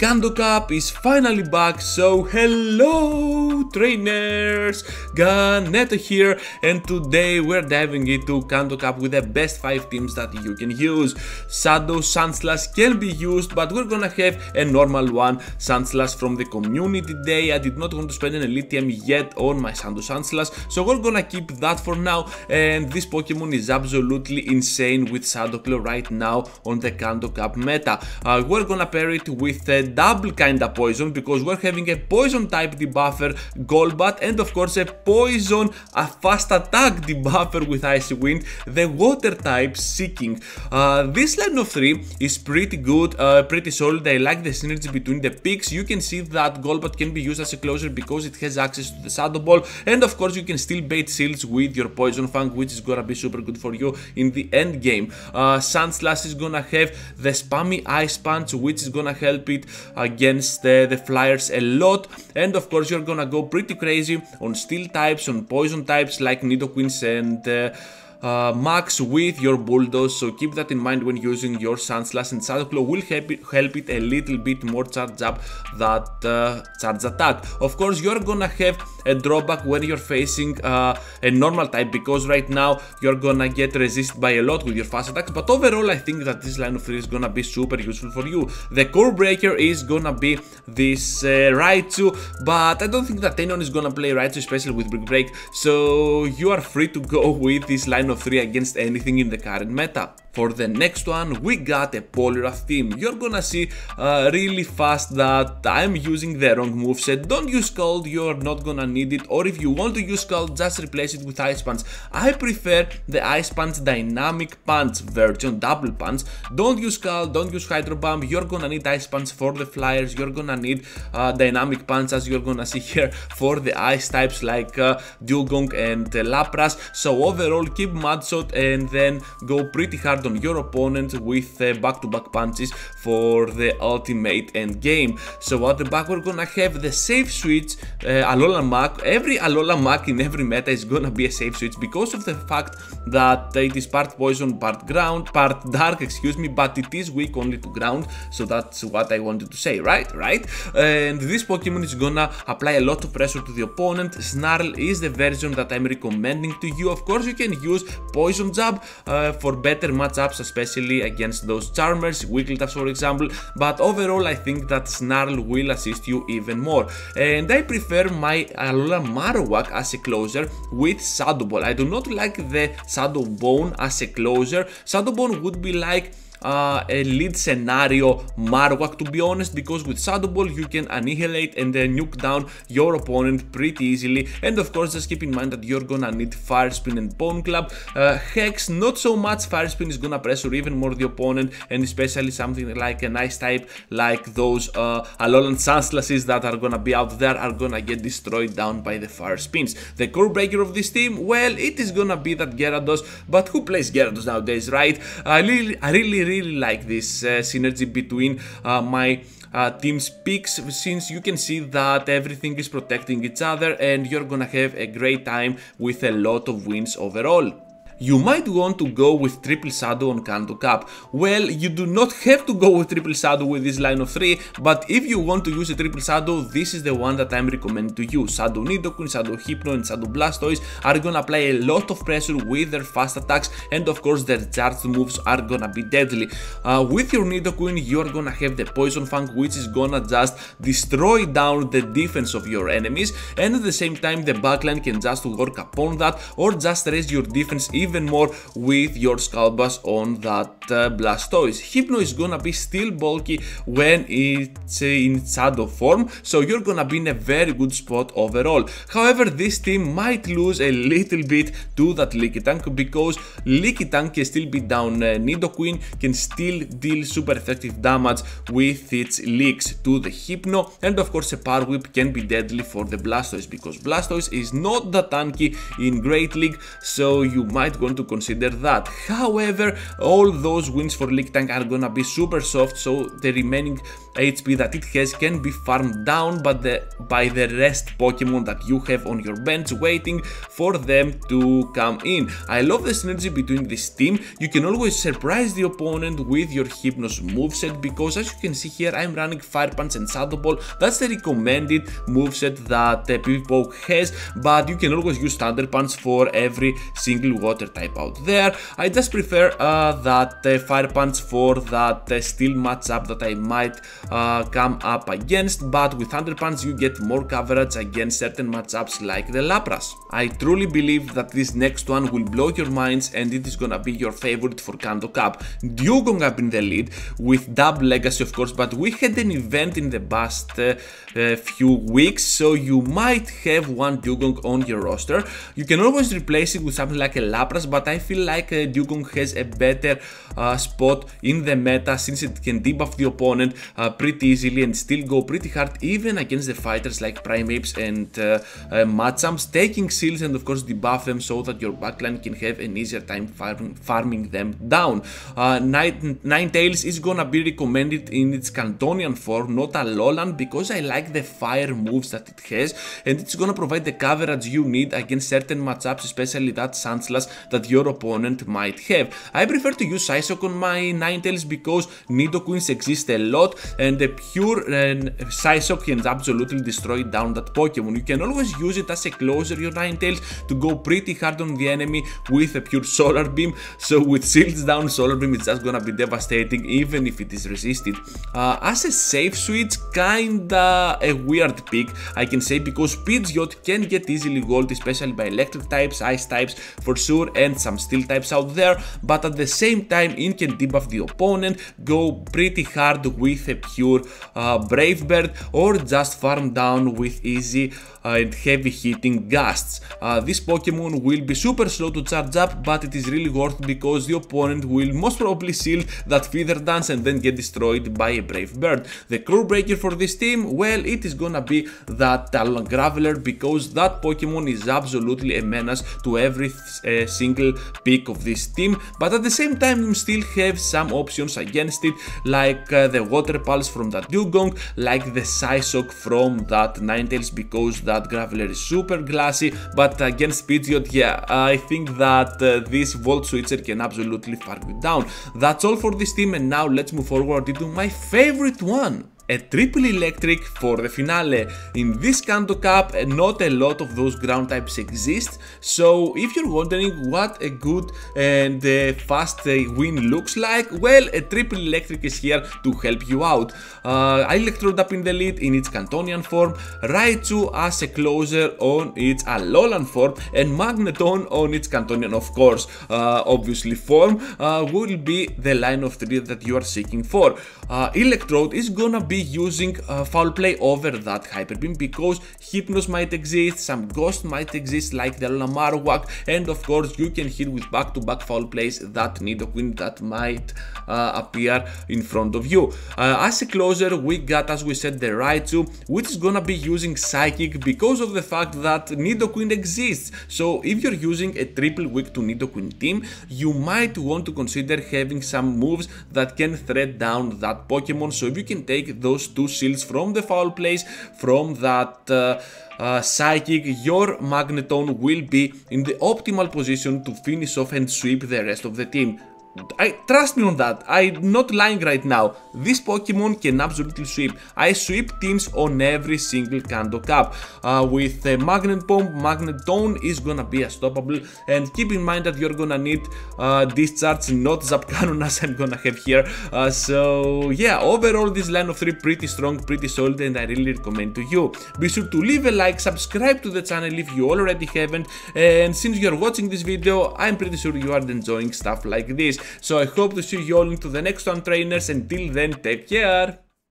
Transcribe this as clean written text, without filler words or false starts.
Kanto Cup is finally back, so hello trainers! Kato here, and today we're diving into Kanto Cup with the best 5 teams that you can use. Kanto Sandslash can be used, but we're gonna have a normal one, Sandslash from the community day. I did not want to spend an elite TM yet on my Kanto Sandslash, so we're gonna keep that for now. And this Pokemon is absolutely insane with Kanto right now on the Kanto Cup meta. We're gonna pair it with a double kinda poison, because we're having a poison type debuffer Golbat, and of course a poison fast attack debuffer with Icy Wind, the water type Seeking. This line of 3 is pretty good, pretty solid. I like the synergy between the picks. You can see that Golbat can be used as a closer because it has access to the Shadow Ball, and of course you can still bait shields with your Poison Fang, which is gonna be super good for you in the end game. Sandslash is gonna have the spammy Ice Punch, which is gonna help it against the flyers a lot, and of course you're gonna go pretty crazy on steel types, on poison types like Nidoqueens and Max with your Bulldoze, so keep that in mind when using your Sandslash, and Shadow Claw will help it a little bit more charge up that charge attack. Of course you're gonna have a drawback when you're facing a normal type, because right now you're gonna get resisted by a lot with your fast attacks, but overall I think that this line of 3 is gonna be super useful for you. The core breaker is gonna be this Raichu, but I don't think that anyone is gonna play Raichu, especially with Brick Break, so you are free to go with this line of 3 against anything in the current meta. For the next one, we got a Poliwrath team. You're gonna see really fast that I'm using the wrong moveset. Don't use Scald, you're not gonna need it, or if you want to use Scald, just replace it with Ice Punch. I prefer the Ice Punch Dynamic Punch version, double punch. Don't use Scald, don't use Hydro Bomb, you're gonna need Ice Punch for the flyers, you're gonna need Dynamic Punch, as you're gonna see here, for the ice types like Dugong and Lapras. So overall, keep Mud Shot and then go pretty hard on your opponent with back-to-back punches for the ultimate end game. So at the back we're gonna have the safe switch Alola Mac. Every Alola Mac in every meta is gonna be a safe switch because of the fact that it is part poison, part ground, part dark, excuse me, but it is weak only to ground, so that's what I wanted to say, right? And this Pokemon is gonna apply a lot of pressure to the opponent. Snarl is the version that I'm recommending to you. Of course you can use Poison Jab for better matchups, especially against those Charmers, Wigglytuffs for example, but overall I think that Snarl will assist you even more. And I prefer my Alola Marowak as a closer with Shadow Ball. I do not like the Shadow Bone as a closer. Shadow Bone would be like a lead scenario Marowak, to be honest, because with Shadow Ball you can annihilate and then nuke down your opponent pretty easily. And of course just keep in mind that you're gonna need Fire Spin and Bone Club. Hex, not so much. Fire Spin is gonna pressure even more the opponent, and especially something like an ice type like those Alolan Sandslashes that are gonna be out there are gonna get destroyed down by the Fire Spins. The core breaker of this team, well, it is gonna be that Gyarados, but who plays Gyarados nowadays, right? I really like this synergy between my team's picks, since you can see that everything is protecting each other and you're gonna have a great time with a lot of wins overall. You might want to go with Triple Shadow on Kanto Cup. Well, you do not have to go with Triple Shadow with this line of 3, but if you want to use a Triple Shadow, this is the one that I'm recommending to you. Shadow Nidoqueen, Shadow Hypno and Shadow Blastoise are gonna apply a lot of pressure with their fast attacks, and of course their charged moves are gonna be deadly. With your Nidoqueen, you're gonna have the Poison Fang, which is gonna just destroy down the defense of your enemies, and at the same time the backline can just work upon that, or just raise your defense even more with your Scalbus on that Blastoise. Hypno is gonna be still bulky when it's in shadow form, so you're gonna be in a very good spot overall. However, this team might lose a little bit to that Leaky Tank, because Leaky Tank can still beat down Nidoqueen, can still deal super effective damage with its leaks to the Hypno, and of course a Power Whip can be deadly for the Blastoise, because Blastoise is not that tanky in Great League, so you might might want to consider that. However, all those wins for Lickitung are gonna be super soft, so the remaining HP that it has can be farmed down by the rest Pokemon that you have on your bench waiting for them to come in. I love the synergy between this team. You can always surprise the opponent with your Hypnos moveset, because as you can see here, I'm running Fire Punch and Shadow Ball. That's the recommended moveset that PvP has, but you can always use Thunder Punch for every single water type out there. I just prefer that Fire Punch for that Steel matchup that I might come up against, but with Thunder Punch you get more coverage against certain matchups like the Lapras. I truly believe that this next one will blow your minds, and it is gonna be your favorite for Kanto Cup. Dugong up in the lead with Dub Legacy, of course, but we had an event in the past few weeks, so you might have one Dugong on your roster. You can always replace it with something like a Lapras, but I feel like Dugong has a better spot in the meta, since it can debuff the opponent pretty easily and still go pretty hard even against the fighters like Primeapes and Machamps, taking seals and of course debuff them so that your backline can have an easier time farming them down. Ninetales is gonna be recommended in its Cantonian form, not Alolan, because I like the fire moves that it has, and it's gonna provide the coverage you need against certain matchups, especially that Sandslash that your opponent might have. I prefer to use Psyshock on my Ninetales because Nidoqueens exist a lot, and the pure Psyshock can absolutely destroy down that Pokemon. You can always use it as a closer, your Ninetales, to go pretty hard on the enemy with a pure Solar Beam, so with shields down, Solar Beam is just gonna be devastating even if it is resisted. As a safe switch, kinda a weird pick, I can say, because Pidgeot can get easily gold, especially by electric types, ice types for sure, and some steel types out there, but at the same time it can debuff the opponent, go pretty hard with a pure Brave Bird, or just farm down with easy and heavy hitting gusts. This Pokemon will be super slow to charge up, but it is really worth it because the opponent will most probably shield that Feather Dance and then get destroyed by a Brave Bird. The Core Breaker for this team, well, it is gonna be that Alolan Graveler, because that Pokemon is absolutely a menace to every single pick of this team, but at the same time you still have some options against it, like the Water Pulse from that Dugong, like the Psyshock from that Ninetales, because that Graveler is super glassy, but against Pidgeot, yeah, I think that this Volt Switcher can absolutely farm you down. That's all for this team, and now let's move forward into my favorite one. A triple electric for the finale. In this Kanto Cup, not a lot of those ground types exist, so if you're wondering what a good and fast win looks like, well, a triple electric is here to help you out. Electrode up in the lead in its Cantonian form, Raichu as a closer on its Alolan form, and Magneton on its Cantonian, of course, obviously form, will be the line of three that you are seeking for. Electrode is gonna be using Foul Play over that Hyper Beam, because Hypnos might exist, some Ghost might exist like the Alola Marowak, and of course you can hit with back-to-back Foul Plays that Nidoqueen that might appear in front of you. As a closer, we got, as we said, the Raichu, which is gonna be using Psychic because of the fact that Nidoqueen exists. So if you're using a triple weak to Nidoqueen team, you might want to consider having some moves that can thread down that Pokemon. So if you can take those two shields from the Foul Plays, from that Psychic, your Magneton will be in the optimal position to finish off and sweep the rest of the team. Trust me on that, I'm not lying right now. This Pokemon can absolutely sweep. I sweep teams on every single Kanto Cup. With Magnet Bomb, Magneton is gonna be unstoppable, and keep in mind that you're gonna need Discharge, not Zap Cannon as I'm gonna have here. So yeah, overall this line of three pretty strong, pretty solid, and I really recommend to you. Be sure to leave a like, subscribe to the channel if you already haven't, and since you're watching this video, I'm pretty sure you are enjoying stuff like this. So I hope to see you all into the next one, trainers. Until then, take care.